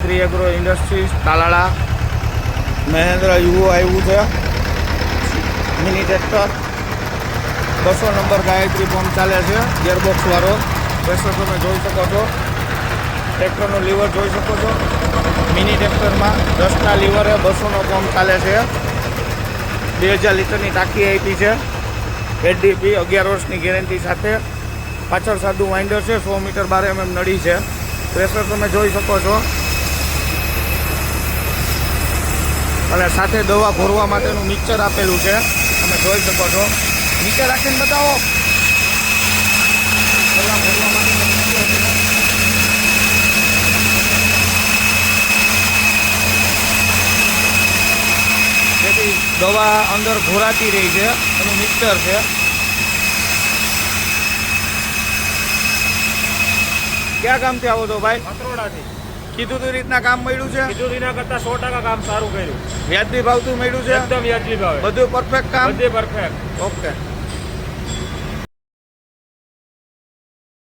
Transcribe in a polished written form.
Gayatri agro industries Talala Mahendra Yuvo આવ્યું છે mini tractor 200 number Gayatri pump ચાલે છે ગિયરબોક્સવાળો પ્રેશર તમે જોઈ શકો છો ટ્રેક્ટરનું લીવર જોઈ શકો છો મિની ટ્રેક્ટરમાં 10ના લીવરે 200નો પંપ ચાલે છે 2000 લીટરની ટાંકી આપી છે એડીપી 11 વર્ષની ગેરંટી સાથે પાછળ સાદું વાઇન્ડર છે 100 મીટર 12 mm નળી છે પ્રેશર તમે જોઈ શકો છો અને સાથે દવા ભરવા માટેનું મિક્સર આપેલું છે તમે જોઈ શકો છો નીચે રાખીને બતાવો દવા ભરવા માટેનું મિક્સર છે જેથી દવા અંદર ઘોરાતી રહી છે એનું મિક્સર છે ક્યાં કામથી આવો છો ભાઈ પત્રોડાથી કીધું તું રીતના કામ મળ્યું છે કીધું એના કરતા 100% કામ સારું કર્યું વ્યાજબી ભાવતું મળ્યું છે એકદમ વ્યાજબી ભાવે બધું પરફેક્ટ કામ બધે પરફેક્ટ ઓકે